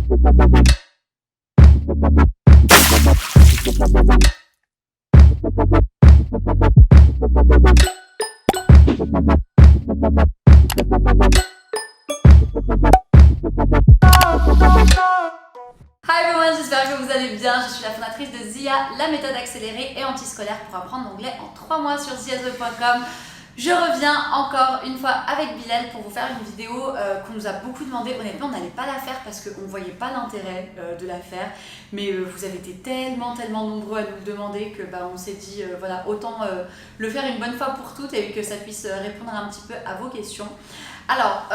Hi everyone, j'espère que vous allez bien. Je suis la fondatrice de Zia, la méthode accélérée et antiscolaire pour apprendre l'anglais en 3 mois sur ziazoué.com. Je reviens encore une fois avec Bilal pour vous faire une vidéo qu'on nous a beaucoup demandé. Honnêtement, on n'allait pas la faire parce qu'on ne voyait pas l'intérêt de la faire. Mais vous avez été tellement nombreux à nous le demander que on s'est dit voilà, autant le faire une bonne fois pour toutes et que ça puisse répondre un petit peu à vos questions. Alors,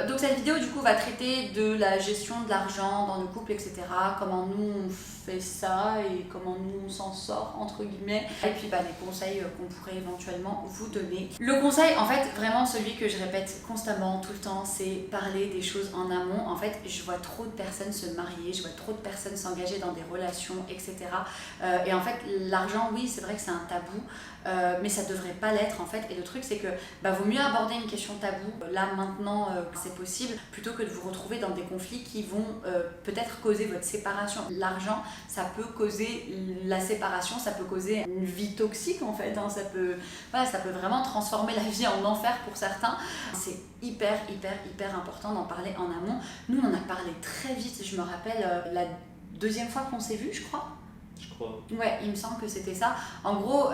donc cette vidéo du coup va traiter de la gestion de l'argent dans le couple, etc. Comment nous on fait ça et comment nous on s'en sort entre guillemets. Et puis les conseils qu'on pourrait éventuellement vous donner. Le conseil, en fait, vraiment celui que je répète constamment tout le temps, c'est parler des choses en amont. En fait, je vois trop de personnes se marier, je vois trop de personnes s'engager dans des relations, etc. Et en fait, l'argent, oui, c'est vrai que c'est un tabou. Mais ça devrait pas l'être en fait, et le truc c'est que vaut mieux aborder une question taboue là maintenant que c'est possible, plutôt que de vous retrouver dans des conflits qui vont peut-être causer votre séparation. L'argent, ça peut causer la séparation, ça peut causer une vie toxique en fait, hein. Ça peut vraiment transformer la vie en enfer pour certains. C'est hyper important d'en parler en amont. Nous on en a parlé très vite, je me rappelle la deuxième fois qu'on s'est vu, je crois. Ouais, il me semble que c'était ça. En gros,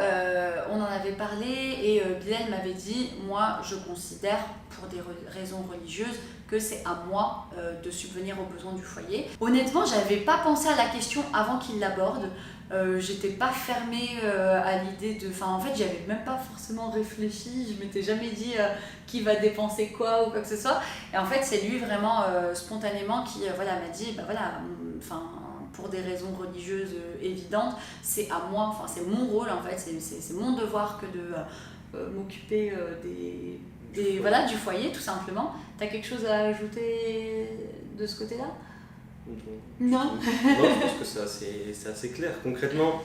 on en avait parlé et Bilal m'avait dit, moi je considère pour des raisons religieuses que c'est à moi de subvenir aux besoins du foyer. Honnêtement, j'avais pas pensé à la question avant qu'il l'aborde. J'étais pas fermée à l'idée de... Enfin, en fait, j'avais même pas forcément réfléchi. Je m'étais jamais dit qui va dépenser quoi ou quoi que ce soit. Et en fait, c'est lui vraiment spontanément qui m'a dit, pour des raisons religieuses évidentes, c'est à moi, enfin c'est mon rôle en fait, c'est mon devoir que de m'occuper du foyer tout simplement. T'as quelque chose à ajouter de ce côté-là ? Non. Non, je pense que c'est assez clair. Concrètement,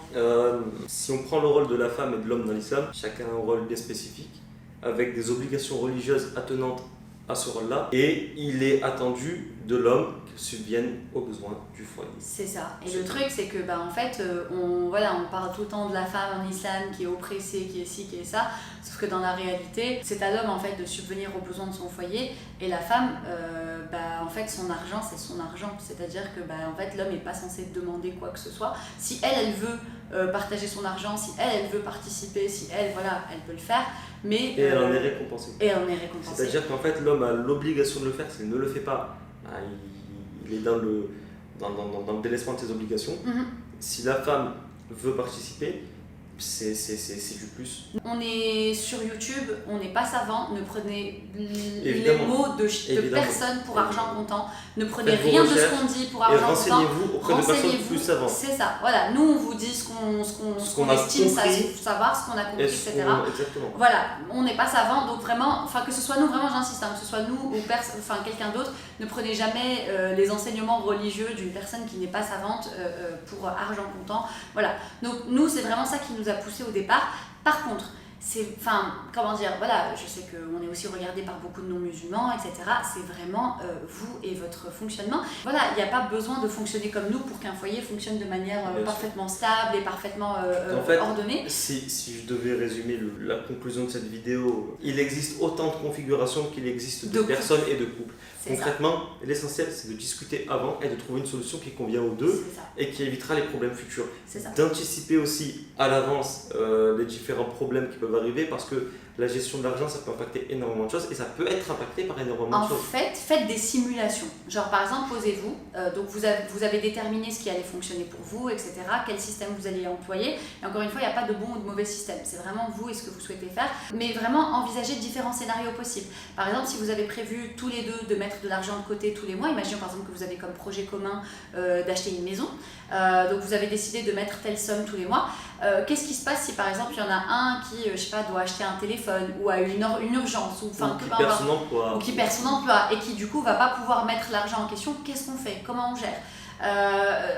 si on prend le rôle de la femme et de l'homme dans l'islam, chacun a un rôle bien spécifique, avec des obligations religieuses attenantes à ce rôle-là, et il est attendu de l'homme qu'il subvienne aux besoins du foyer. C'est ça. Et le truc, c'est que en fait, on parle tout le temps de la femme en islam qui est oppressée, qui est ci, qui est ça, sauf que dans la réalité, c'est à l'homme en fait de subvenir aux besoins de son foyer, et la femme, en fait, son argent, c'est son argent. C'est-à-dire que en fait, l'homme n'est pas censé demander quoi que ce soit. Si elle veut partager son argent, si elle veut participer, si elle peut le faire. Mais, et elle en est récompensée. C'est-à-dire qu'en fait, l'homme a l'obligation de le faire. S'il ne le fait pas, il est dans le délaissement de ses obligations. Mm-hmm. Si la femme veut participer, c'est du plus. On est sur YouTube, on n'est pas savant, ne prenez les mots de personne pour argent comptant, ne prenez rien de ce qu'on dit pour argent comptant. Renseignez-vous auprès de personnes plus savantes. C'est ça, voilà, nous on vous dit ce qu'on estime savoir, ce qu'on a compris, etc. Exactement. Voilà, on n'est pas savant, donc vraiment, que ce soit nous, vraiment j'insiste, que ce soit nous ou quelqu'un d'autre, ne prenez jamais les enseignements religieux d'une personne qui n'est pas savante pour argent comptant. Voilà, donc nous c'est vraiment ça qui nous a poussé au départ. Par contre, je sais qu'on est aussi regardé par beaucoup de non-musulmans, etc. C'est vraiment vous et votre fonctionnement. Voilà, il n'y a pas besoin de fonctionner comme nous pour qu'un foyer fonctionne de manière parfaitement stable et parfaitement ordonnée. Si je devais résumer la conclusion de cette vidéo, il existe autant de configurations qu'il existe de personnes et de couples. Concrètement, l'essentiel c'est de discuter avant et de trouver une solution qui convient aux deux et qui évitera les problèmes futurs. D'anticiper aussi à l'avance les différents problèmes qui peuvent arriver, parce que la gestion de l'argent, ça peut impacter énormément de choses et ça peut être impacté par énormément de choses. En fait, faites des simulations. Genre par exemple, posez-vous, donc vous avez déterminé ce qui allait fonctionner pour vous, etc. Quel système vous alliez employer. Et encore une fois, il n'y a pas de bon ou de mauvais système. C'est vraiment vous et ce que vous souhaitez faire. Mais vraiment, envisagez différents scénarios possibles. Par exemple, si vous avez prévu tous les deux de mettre de l'argent de côté tous les mois, imaginons par exemple que vous avez comme projet commun d'acheter une maison. Donc vous avez décidé de mettre telle somme tous les mois. Qu'est-ce qui se passe si par exemple il y en a un qui doit acheter un téléphone ou a une urgence ou qui perd son emploi et qui du coup va pas pouvoir mettre l'argent en question? Qu'est-ce qu'on fait? Comment on gère?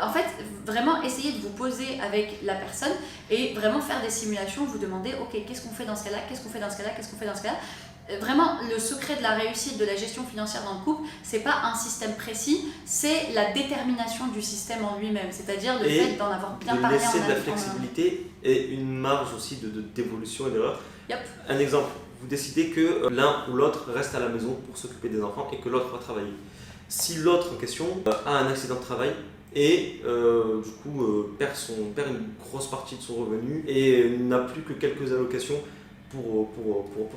En fait, vraiment essayez de vous poser avec la personne et vraiment faire des simulations, vous demander ok, qu'est-ce qu'on fait dans ce cas-là, qu'est-ce qu'on fait dans ce cas-là, qu'est-ce qu'on fait dans ce cas-là. vraiment le secret de la réussite de la gestion financière dans le couple, c'est pas un système précis, c'est la détermination du système en lui-même, c'est-à-dire le fait d'en avoir bien parlé en laisser de la flexibilité et une marge aussi d'évolution et d'erreur. Yep. Un exemple, vous décidez que l'un ou l'autre reste à la maison pour s'occuper des enfants et que l'autre va travailler. Si l'autre en question a un accident de travail et du coup perd une grosse partie de son revenu et n'a plus que quelques allocations pour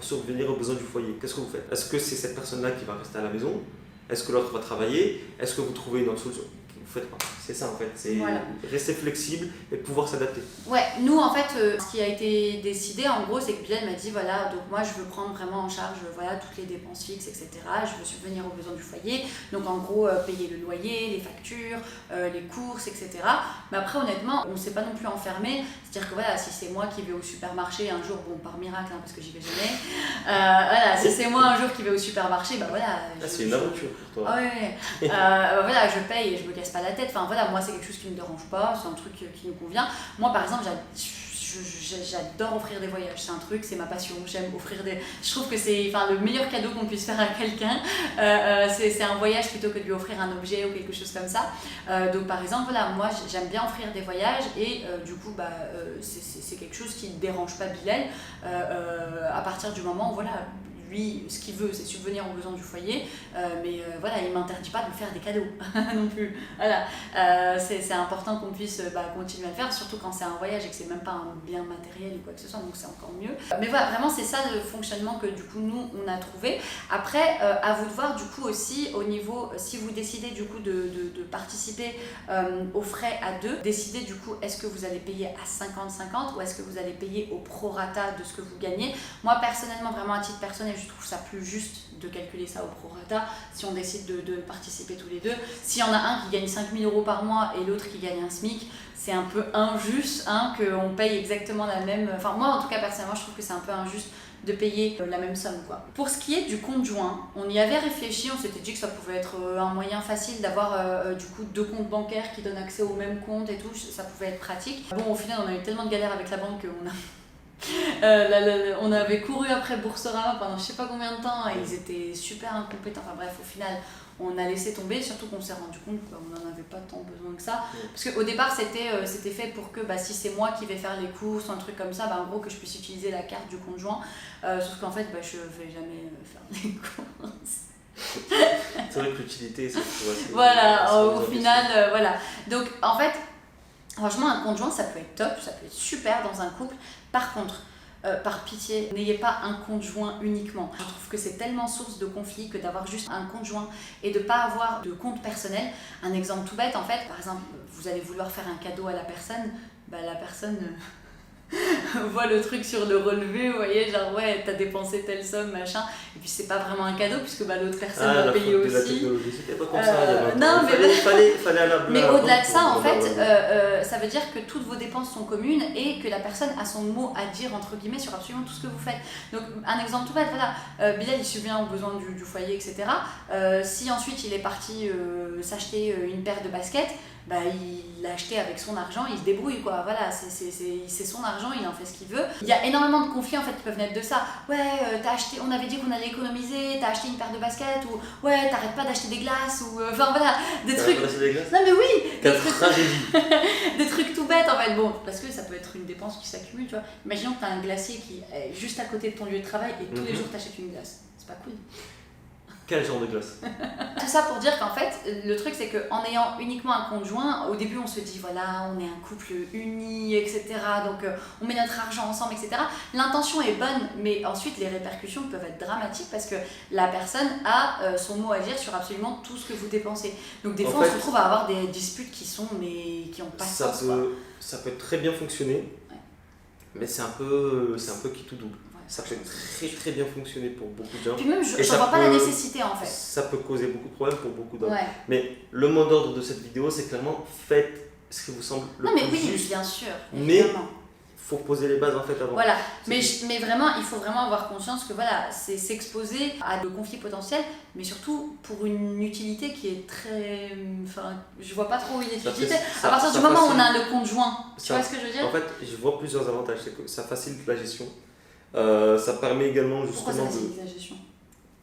subvenir aux besoins du foyer, qu'est-ce que vous faites? Est-ce que c'est cette personne-là qui va rester à la maison? Est-ce que l'autre va travailler? Est-ce que vous trouvez une autre solution? Vous faites pas. C'est ça en fait, c'est rester flexible et pouvoir s'adapter. Ouais, nous en fait, ce qui a été décidé en gros, c'est que Bilal m'a dit voilà, donc moi je veux prendre vraiment en charge toutes les dépenses fixes, etc. Je veux subvenir aux besoins du foyer, donc en gros payer le loyer, les factures, les courses, etc. Mais après honnêtement, on ne s'est pas non plus enfermé, c'est-à-dire que voilà, si c'est moi qui vais au supermarché un jour, bon par miracle parce que j'y vais jamais, voilà, si c'est moi un jour qui vais au supermarché, bah voilà. C'est une aventure pour toi. Ah ouais, voilà, je paye et je me casse pas la tête. Enfin voilà, moi c'est quelque chose qui me dérange pas, c'est un truc qui nous convient. Moi par exemple, j'adore offrir des voyages, c'est un truc, c'est ma passion. J'aime offrir des. Je trouve que c'est le meilleur cadeau qu'on puisse faire à quelqu'un. C'est un voyage plutôt que de lui offrir un objet ou quelque chose comme ça. Donc par exemple, voilà, moi j'aime bien offrir des voyages et du coup, c'est quelque chose qui ne dérange pas Bilal à partir du moment où voilà. Lui, ce qu'il veut, c'est subvenir aux besoins du foyer, mais voilà, il ne m'interdit pas de faire des cadeaux non plus. Voilà. C'est important qu'on puisse continuer à le faire, surtout quand c'est un voyage et que c'est même pas un bien matériel ou quoi que ce soit, donc c'est encore mieux. Mais voilà, vraiment, c'est ça le fonctionnement que du coup, nous, on a trouvé. Après, à vous de voir du coup aussi, au niveau, si vous décidez du coup de participer aux frais à deux, décidez du coup, est-ce que vous allez payer à 50-50 ou est-ce que vous allez payer au prorata de ce que vous gagnez. Moi, personnellement, vraiment à titre personnel, je trouve ça plus juste de calculer ça au prorata si on décide de participer tous les deux. S'il y en a un qui gagne 5 000 € par mois et l'autre qui gagne un SMIC, c'est un peu injuste qu'on paye exactement la même... Enfin moi en tout cas personnellement je trouve que c'est un peu injuste de payer la même somme quoi. Pour ce qui est du conjoint, on y avait réfléchi, on s'était dit que ça pouvait être un moyen facile d'avoir du coup 2 comptes bancaires qui donnent accès au même compte et tout, ça pouvait être pratique. Bon au final on a eu tellement de galères avec la banque qu'on a... on avait couru après Boursorama pendant je sais pas combien de temps et ils étaient super incompétents. Enfin bref, au final, on a laissé tomber, surtout qu'on s'est rendu compte qu'on n'en avait pas tant besoin que ça. Parce qu'au départ, c'était fait pour que si c'est moi qui vais faire les courses ou un truc comme ça, en gros que je puisse utiliser la carte du conjoint. Sauf qu'en fait, je vais jamais faire les courses. C'est vrai que l'utilité, c'est voilà, au final, voilà. Donc en fait, franchement, un conjoint, ça peut être top, ça peut être super dans un couple. Par contre, par pitié, n'ayez pas un conjoint uniquement. Je trouve que c'est tellement source de conflit que d'avoir juste un conjoint et de ne pas avoir de compte personnel. Un exemple tout bête, en fait, par exemple, vous allez vouloir faire un cadeau à la personne, la personne... voit le truc sur le relevé, vous voyez, genre ouais, t'as dépensé telle somme, machin, et puis c'est pas vraiment un cadeau puisque l'autre personne va payer aussi. La technologie, c'était pas comme ça. Non, mais fallait à la blague. Mais au-delà de ça, en fait, ça veut dire que toutes vos dépenses sont communes et que la personne a son mot à dire, entre guillemets, sur absolument tout ce que vous faites. Donc, un exemple tout bête, voilà, Bilal, il subvient aux besoins du foyer, etc. Si ensuite il est parti s'acheter une paire de baskets, il l'a acheté avec son argent, il se débrouille quoi, voilà, c'est son argent, il en fait ce qu'il veut. Il y a énormément de conflits en fait qui peuvent naître de ça. Ouais, t'as acheté, on avait dit qu'on allait économiser, t'as acheté une paire de baskets, ou ouais, t'arrêtes pas d'acheter des glaces, ou enfin voilà, des trucs. Des glaces non mais oui, des trucs, des trucs tout bêtes en fait, bon, parce que ça peut être une dépense qui s'accumule, tu vois. Imaginons que t'as un glacier qui est juste à côté de ton lieu de travail et tous les jours t'achètes une glace, c'est pas cool. Quel genre de glace? Tout ça pour dire qu'en fait, le truc c'est qu'en ayant uniquement un conjoint, au début on se dit voilà, on est un couple uni, etc. Donc on met notre argent ensemble, etc. L'intention est bonne, mais ensuite les répercussions peuvent être dramatiques parce que la personne a son mot à dire sur absolument tout ce que vous dépensez. Donc des fois on se retrouve à avoir des disputes qui n'ont pas de sens. Ça peut très bien fonctionner, mais c'est un peu qui tout double. Ça peut très très bien fonctionner pour beaucoup de gens. Puis même, je vois pas la nécessité en fait. Ça peut causer beaucoup de problèmes pour beaucoup d'autres. Ouais. Mais le mot d'ordre de cette vidéo, c'est clairement faites ce qui vous semble le plus juste. Oui, bien sûr. Mais il faut poser les bases en fait avant. Voilà, mais vraiment, il faut vraiment avoir conscience que voilà, c'est s'exposer à de conflits potentiels, mais surtout pour une utilité qui est très... Enfin, je vois pas trop une utilité. À partir du moment où on a le conjoint, tu vois ce que je veux dire? En fait, je vois plusieurs avantages. C'est que ça facilite la gestion. Ça permet également Pourquoi justement ça facilite la gestion?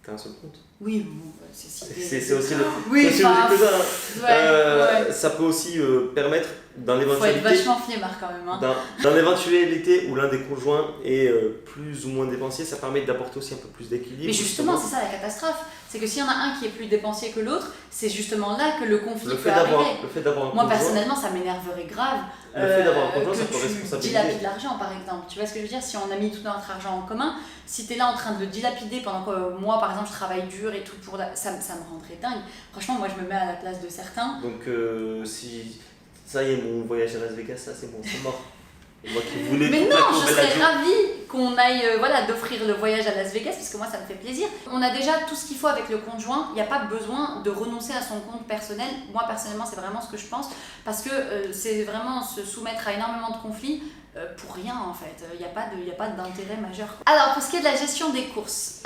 T'as un seul compte? Oui, bon, c'est aussi le oui, c'est aussi logique que ça. ouais. Ça peut aussi permettre, dans Faut être l'éventualité vachement flemmard quand même. Hein. dans l'éventualité où l'un des conjoints est plus ou moins dépensier, ça permet d'apporter aussi un peu plus d'équilibre. Mais justement, c'est ça la catastrophe. C'est que s'il y en a un qui est plus dépensier que l'autre, c'est justement là que le conflit peut arriver. Le fait d'avoir un Moi, conjoint, personnellement, ça m'énerverait grave. le fait d'avoir un conjoint, ça que peut tu responsabiliser. dilapides l'argent, par exemple. Tu vois ce que je veux dire? Si on a mis tout notre argent en commun, si tu es là en train de le dilapider pendant que moi, par exemple, je travaille dur et tout, ça me rendrait dingue. Franchement, moi, je me mets à la place de certains. Donc, si ça y est, mon voyage à Las Vegas, ça c'est bon, c'est mort. Et moi qui voulais Mais tout non, plaquer au je Bellagio. serais ravie qu'on aille d'offrir le voyage à Las Vegas parce que moi ça me fait plaisir. On a déjà tout ce qu'il faut avec le conjoint, il n'y a pas besoin de renoncer à son compte personnel. Moi personnellement c'est vraiment ce que je pense parce que c'est vraiment se soumettre à énormément de conflits pour rien en fait, il n'y a pas d'intérêt majeur. Alors pour ce qui est de la gestion des courses,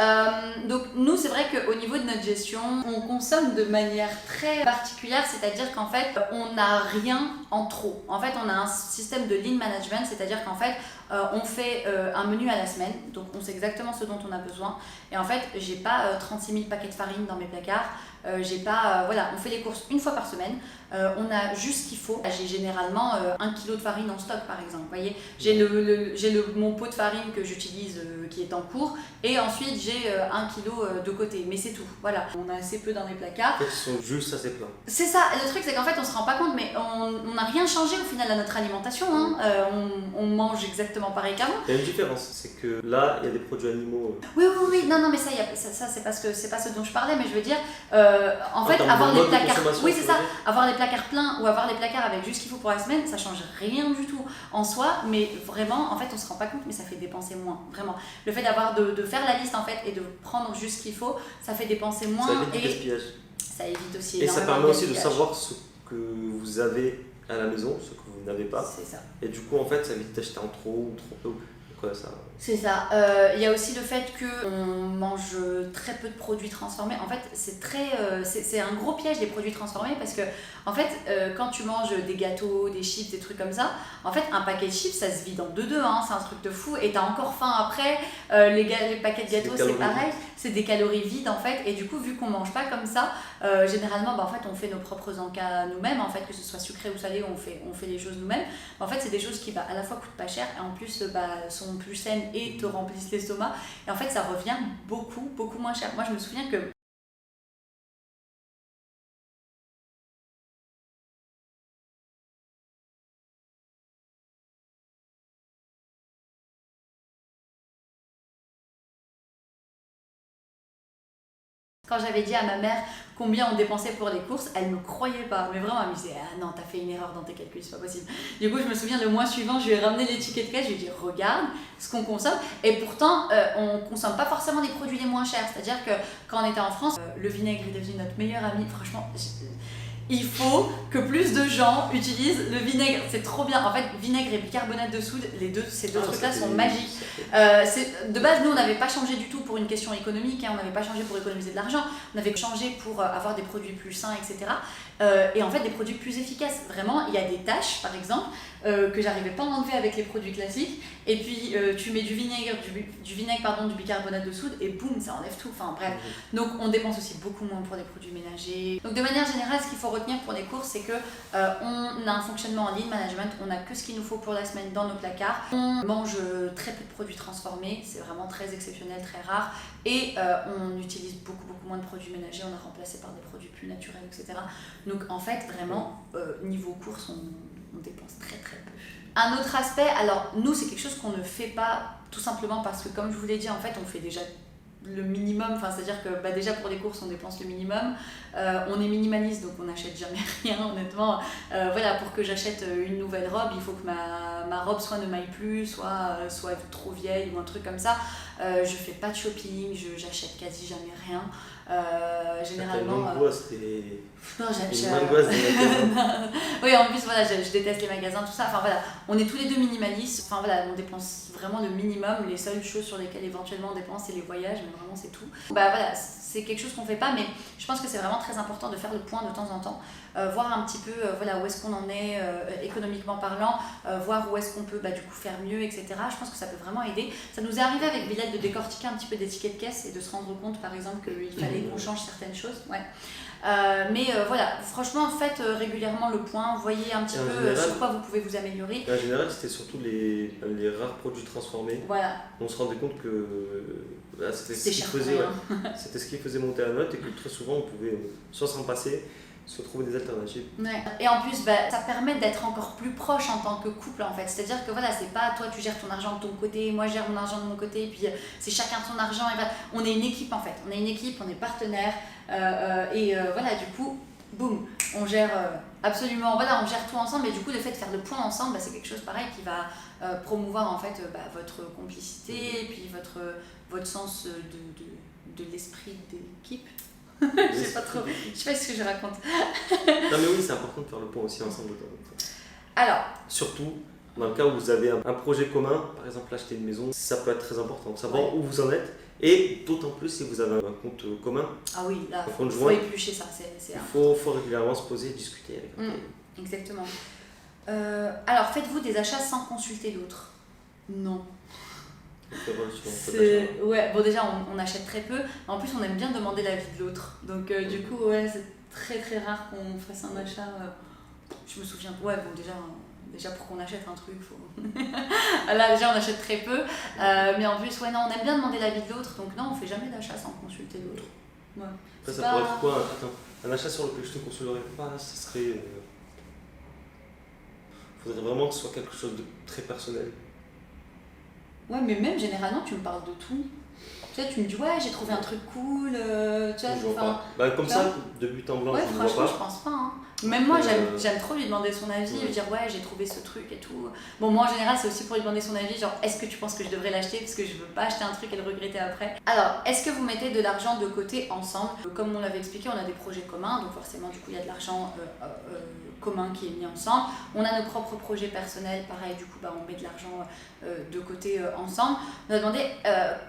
donc nous c'est vrai qu'au niveau de notre gestion, on consomme de manière très particulière, c'est-à-dire qu'en fait on n'a rien en trop. En fait on a un système de lean management, c'est-à-dire qu'en fait on fait un menu à la semaine, donc on sait exactement ce dont on a besoin. Et en fait, j'ai pas 36 000 paquets de farine dans mes placards. J'ai pas, on fait les courses une fois par semaine. On a juste ce qu'il faut. J'ai généralement 1 kg de farine en stock, par exemple. Vous voyez, j'ai mon pot de farine que j'utilise qui est en cours. Et ensuite, j'ai 1 kg de côté. Mais c'est tout. Voilà. On a assez peu dans les placards. En fait, ils sont juste assez pleins. C'est ça. Et le truc, c'est qu'en fait, on se rend pas compte, mais on n'a rien changé au final à notre alimentation. Hein. On mange exactement pareil qu'avant. Il y a une différence, c'est que là, il y a des produits animaux. Oui. Non, mais ça c'est pas ce dont je parlais, mais je veux dire, en fait, avoir les placards, oui, c'est ça, avoir les placards pleins ou avoir les placards avec juste ce qu'il faut pour la semaine, ça change rien du tout en soi, mais vraiment, en fait, on se rend pas compte, mais ça fait dépenser moins, vraiment. Le fait de faire la liste en fait et de prendre juste ce qu'il faut, ça fait dépenser moins Ça évite du et gaspillage. ça évite aussi. Et ça énormément permet aussi de gaspillage. savoir ce que vous avez à la maison, ce que vous n'avez pas. C'est ça. Et du coup, en fait, ça évite d'acheter en trop ou trop peu. Quoi, ça... C'est ça. Il y a aussi le fait qu'on mange très peu de produits transformés. En fait, c'est un gros piège les produits transformés parce que, en fait, quand tu manges des gâteaux, des chips, des trucs comme ça, en fait, un paquet de chips, ça se vide en deux, hein, c'est un truc de fou. Et t'as encore faim après. Les paquets de gâteaux, c'est pareil. C'est des calories vides en fait. Et du coup, vu qu'on mange pas comme ça, généralement, en fait, on fait nos propres encas nous-mêmes. En fait, que ce soit sucré ou salé, on fait les choses nous-mêmes. En fait, c'est des choses qui à la fois coûtent pas cher et en plus sont plus saines et te remplissent l'estomac. Et en fait, ça revient beaucoup moins cher. Moi, je me souviens que quand j'avais dit à ma mère combien on dépensait pour les courses, elle me croyait pas. Mais vraiment, elle me disait ah non, t'as fait une erreur dans tes calculs, c'est pas possible. Du coup, je me souviens le mois suivant, je lui ai ramené les tickets de caisse, je lui ai dit regarde ce qu'on consomme. Et pourtant, on consomme pas forcément les produits les moins chers. C'est-à-dire que quand on était en France, le vinaigre est devenu notre meilleur ami. Franchement, il faut que plus de gens utilisent le vinaigre. C'est trop bien. En fait, vinaigre et bicarbonate de soude, ces deux trucs-là sont magiques. De base, nous, on n'avait pas changé du tout pour une question économique. Hein, on n'avait pas changé pour économiser de l'argent. On avait changé pour avoir des produits plus sains, etc. Et en fait, des produits plus efficaces. Vraiment, il y a des taches, par exemple, que j'arrivais pas à enlever avec les produits classiques. Et puis, tu mets du vinaigre, du bicarbonate de soude, et boum, ça enlève tout. Enfin, bref. Donc, on dépense aussi beaucoup moins pour des produits ménagers. Donc, de manière générale, ce qu'il faut retenir pour les courses, c'est que on a un fonctionnement en lean management. On a que ce qu'il nous faut pour la semaine dans nos placards. On mange très peu de produits transformés. C'est vraiment très exceptionnel, très rare. Et on utilise beaucoup moins de produits ménagers. On a remplacé par des produits plus naturels, etc. Donc, en fait, vraiment, niveau courses, on dépense très peu. Un autre aspect, alors nous c'est quelque chose qu'on ne fait pas tout simplement parce que comme je vous l'ai dit en fait on fait déjà le minimum, enfin c'est-à-dire que déjà pour les courses on dépense le minimum, on est minimaliste donc on n'achète jamais rien honnêtement, pour que j'achète une nouvelle robe il faut que ma robe soit ne m'aille plus, soit trop vieille ou un truc comme ça, je fais pas de shopping, j'achète quasi jamais rien. Généralement. Une angoisse, Non, une angoisse des magasins. Oui, en plus, voilà, je déteste les magasins, tout ça. Enfin voilà, on est tous les deux minimalistes. Enfin voilà, on dépense vraiment le minimum. Les seules choses sur lesquelles éventuellement on dépense, c'est les voyages, mais vraiment c'est tout. Bah voilà, c'est quelque chose qu'on fait pas, mais je pense que c'est vraiment très important de faire le point de temps en temps, voir un petit peu voilà, où est-ce qu'on en est économiquement parlant, voir où est-ce qu'on peut du coup faire mieux, etc. Je pense que ça peut vraiment aider. Ça nous est arrivé avec Bilal de décortiquer un petit peu des tickets de caisse et de se rendre compte par exemple qu'il fallait qu'on change certaines choses. Ouais. Mais voilà, franchement, faites régulièrement le point, voyez un petit peu général, sur quoi vous pouvez vous améliorer. En général, c'était surtout les rares produits transformés. Voilà. On se rendait compte que c'était ce qui faisait, c'était ce qui faisait monter la note et que très souvent on pouvait soit s'en passer, soit trouver des alternatives. Ouais. Et en plus, ça permet d'être encore plus proche en tant que couple en fait. C'est-à-dire que voilà, c'est pas toi tu gères ton argent de ton côté, moi je gère mon argent de mon côté, et puis c'est chacun son argent. Et voilà. On est une équipe en fait. On est une équipe, on est partenaires. Voilà, du coup, boum, on gère absolument, voilà, on gère tout ensemble. Et du coup, le fait de faire le point ensemble, c'est quelque chose pareil qui va promouvoir en fait votre complicité et puis votre sens de l'esprit d'équipe. Je sais pas trop, je sais pas ce que je raconte. Non mais oui, c'est important de faire le point aussi ensemble. Alors, surtout dans le cas où vous avez un projet commun, par exemple acheter une maison, ça peut être très important de savoir où vous en êtes, et d'autant plus si vous avez un compte commun. Ah oui, là, il faut éplucher ça. Il faut régulièrement se poser et discuter avec exactement. Alors, faites-vous des achats sans consulter l'autre? Non. Ouais, bon déjà on achète très peu, en plus on aime bien demander l'avis de l'autre, donc du coup ouais, c'est très très rare qu'on fasse un achat, je me souviens, ouais bon déjà pour qu'on achète un truc, faut... là déjà on achète très peu, mais en plus ouais non on aime bien demander l'avis de l'autre, donc non on fait jamais d'achat sans consulter l'autre. Ouais. Après ça pourrait être quoi? Attends, un achat sur lequel je te consolerais pas, ce serait... faudrait vraiment que ce soit quelque chose de très personnel. Ouais, mais même généralement, tu me parles de tout. Tu sais, tu me dis, ouais, j'ai trouvé un truc cool. Tu vois, comme ça, de but en blanc, ouais, je ne vois pas. Je pense pas. Hein. Même moi, j'aime trop lui demander son avis, lui dire, ouais, j'ai trouvé ce truc et tout. Bon, moi, en général, c'est aussi pour lui demander son avis, genre, est-ce que tu penses que je devrais l'acheter parce que je veux pas acheter un truc et le regretter après. Alors, est-ce que vous mettez de l'argent de côté ensemble? Comme on l'avait expliqué, on a des projets communs, donc forcément, du coup, il y a de l'argent commun qui est mis ensemble. On a nos propres projets personnels, pareil, du coup, on met de l'argent de côté ensemble. On a demandé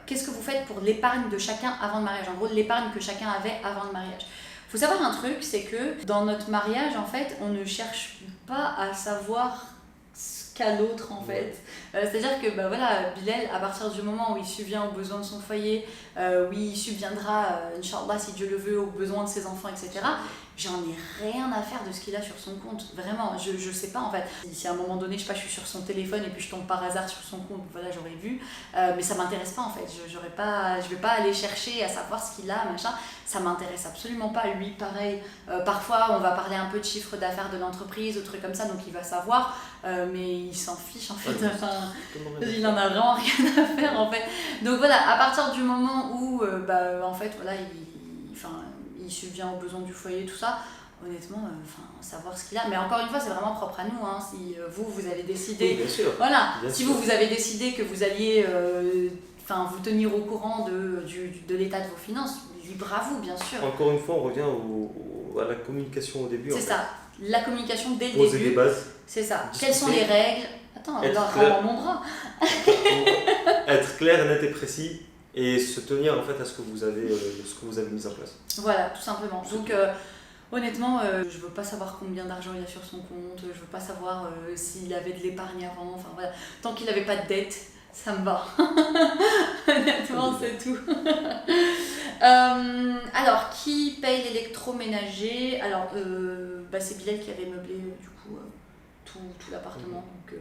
qu'est-ce que vous faites pour l'épargne de chacun avant le mariage, en gros l'épargne que chacun avait avant le mariage. Faut savoir un truc, c'est que dans notre mariage en fait on ne cherche pas à savoir ce qu'a l'autre en fait. C'est-à-dire que voilà, Bilal, à partir du moment où il subvient aux besoins de son foyer, où il subviendra, Inch'Allah si Dieu le veut, aux besoins de ses enfants, etc., j'en ai rien à faire de ce qu'il a sur son compte, vraiment, je sais pas en fait. Si à un moment donné, je sais pas, je suis sur son téléphone et puis je tombe par hasard sur son compte, voilà, j'aurais vu, mais ça m'intéresse pas en fait, je vais pas aller chercher à savoir ce qu'il a, machin, ça m'intéresse absolument pas. Lui, pareil, parfois on va parler un peu de chiffre d'affaires de l'entreprise, ou trucs comme ça, donc il va savoir, mais il s'en fiche en fait, il en a vraiment rien à faire en fait. Donc voilà, à partir du moment où, en fait, voilà, il subvient aux besoins du foyer, tout ça, honnêtement, savoir ce qu'il a. Mais encore une fois, c'est vraiment propre à nous. Hein. Si vous avez décidé, bien sûr, voilà, bien si sûr. vous avez décidé que vous alliez, vous tenir au courant de l'état de vos finances, libre à vous, bien sûr. Encore une fois, on revient à la communication au début. C'est ça, la communication dès le Poser début. des bases. C'est ça. Quelles sont les règles? Attends, rends mon bras. Être clair, net et précis. Et se tenir en fait à ce que vous avez mis en place. Voilà, tout simplement. Donc honnêtement, je veux pas savoir combien d'argent il a sur son compte, je veux pas savoir s'il avait de l'épargne avant, enfin voilà. Tant qu'il avait pas de dette, ça me va. Honnêtement, c'est tout. Alors, qui paye l'électroménager? Alors, c'est Bilal qui avait meublé du coup tout l'appartement. Donc,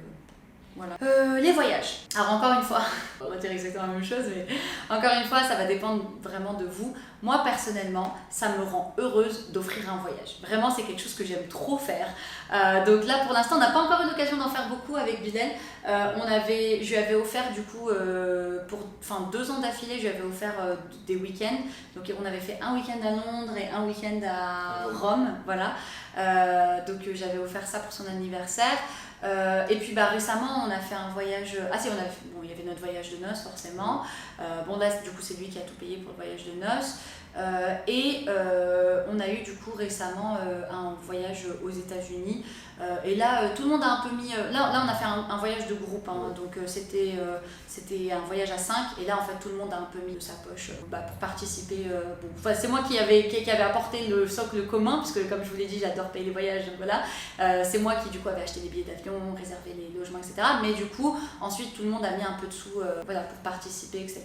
voilà. Les voyages. Alors encore une fois, on va dire exactement la même chose, mais encore une fois, ça va dépendre vraiment de vous. Moi personnellement, ça me rend heureuse d'offrir un voyage. Vraiment, c'est quelque chose que j'aime trop faire. Donc là, pour l'instant, on n'a pas encore eu l'occasion d'en faire beaucoup avec Bilal. Je lui avais offert du coup, pour 2 ans d'affilée, je lui avais offert des week-ends. Donc on avait fait un week-end à Londres et un week-end à Rome, voilà. Donc j'avais offert ça pour son anniversaire. Et puis récemment on a fait un voyage, il y avait notre voyage de noces forcément, là du coup c'est lui qui a tout payé pour le voyage de noces, On a eu du coup récemment un voyage aux États-Unis. Et là, tout le monde a un peu mis. Là on a fait un voyage de groupe, hein, donc c'était un voyage à 5. Et là, en fait, tout le monde a un peu mis de sa poche pour participer. C'est moi qui avait apporté le socle commun, parce que comme je vous l'ai dit, j'adore payer les voyages, donc voilà. C'est moi qui, du coup, avait acheté les billets d'avion, réservé les logements, etc. Mais du coup, ensuite, tout le monde a mis un peu de sous pour participer, etc.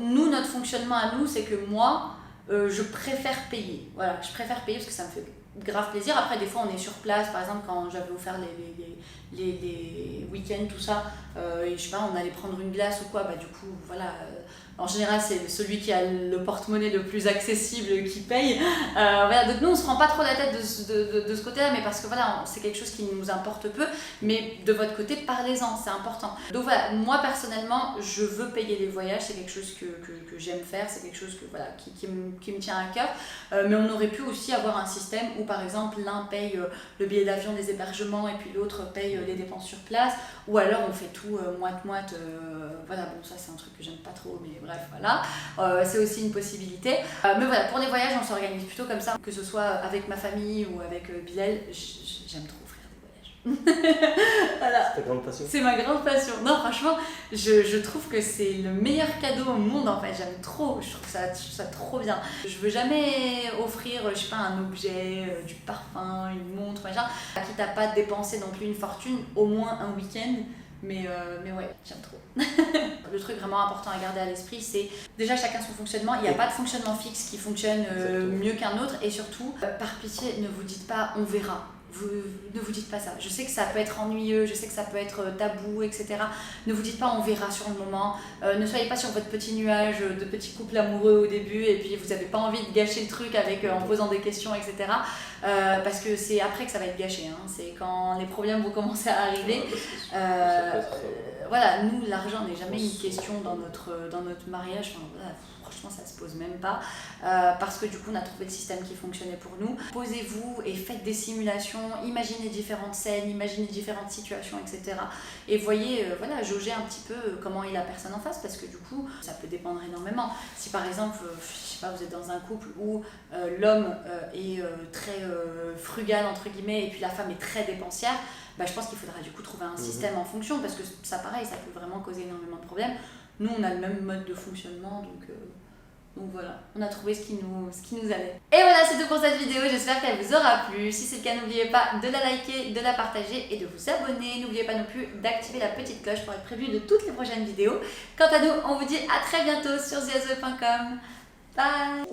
Nous, notre fonctionnement à nous, c'est que moi, je préfère payer. Voilà, je préfère payer parce que ça me fait grave plaisir. Après, des fois, on est sur place. Par exemple, quand j'avais offert les week-ends, tout ça, et je sais pas, on allait prendre une glace ou quoi, du coup, voilà. En général, c'est celui qui a le porte-monnaie le plus accessible qui paye. Voilà, donc nous, on se prend pas trop la tête de ce côté-là, mais parce que voilà, c'est quelque chose qui nous importe peu. Mais de votre côté, parlez-en, c'est important. Donc voilà, moi personnellement, je veux payer les voyages, c'est quelque chose que j'aime faire, c'est quelque chose que, voilà, qui me tient à cœur. Mais on aurait pu aussi avoir un système où, par exemple, l'un paye le billet d'avion, les hébergements, et puis l'autre paye les dépenses sur place. Ou alors on fait tout moite-moite. Voilà, bon, ça c'est un truc que j'aime pas trop, mais bref, voilà. C'est aussi une possibilité. Mais voilà, pour les voyages, on s'organise plutôt comme ça, que ce soit avec ma famille ou avec Bilal. J'aime trop offrir des voyages. Voilà. C'est ta grande passion. C'est ma grande passion. Non, franchement, je trouve que c'est le meilleur cadeau au monde, en fait. J'aime trop, je trouve ça trop bien. Je veux jamais offrir, je sais pas, un objet, du parfum, une montre, machin, quitte à pas dépenser non plus une fortune, au moins un week-end. Mais ouais, j'aime trop. Le truc vraiment important à garder à l'esprit, c'est déjà chacun son fonctionnement. Il n'y a pas de fonctionnement fixe qui fonctionne mieux qu'un autre. Et surtout, par pitié, ne vous dites pas on verra. Ne vous dites pas ça. Je sais que ça peut être ennuyeux, je sais que ça peut être tabou, etc. Ne vous dites pas on verra sur le moment. Ne soyez pas sur votre petit nuage de petit couple amoureux au début et puis vous n'avez pas envie de gâcher le truc en posant des questions, etc. Parce que c'est après que ça va être gâché. Hein. C'est quand les problèmes vont commencer à arriver. Voilà, nous, l'argent n'est jamais une question dans notre mariage. Enfin, voilà, franchement, ça se pose même pas. Parce que du coup, on a trouvé le système qui fonctionnait pour nous. Posez-vous et faites des simulations, imaginez différentes scènes, imaginez différentes situations, etc. Et voyez, voilà, jaugez un petit peu comment est la personne en face, parce que du coup, ça peut dépendre énormément. Si par exemple, je sais pas, vous êtes dans un couple où l'homme est très frugal, entre guillemets, et puis la femme est très dépensière, je pense qu'il faudra du coup trouver un système en fonction, parce que ça, pareil, ça peut vraiment causer énormément de problèmes. Nous, on a le même mode de fonctionnement, donc voilà, on a trouvé ce qui nous allait. Et voilà, c'est tout pour cette vidéo, j'espère qu'elle vous aura plu. Si c'est le cas, n'oubliez pas de la liker, de la partager et de vous abonner. N'oubliez pas non plus d'activer la petite cloche pour être prévenu de toutes les prochaines vidéos. Quant à nous, on vous dit à très bientôt sur theazoué.com. Bye.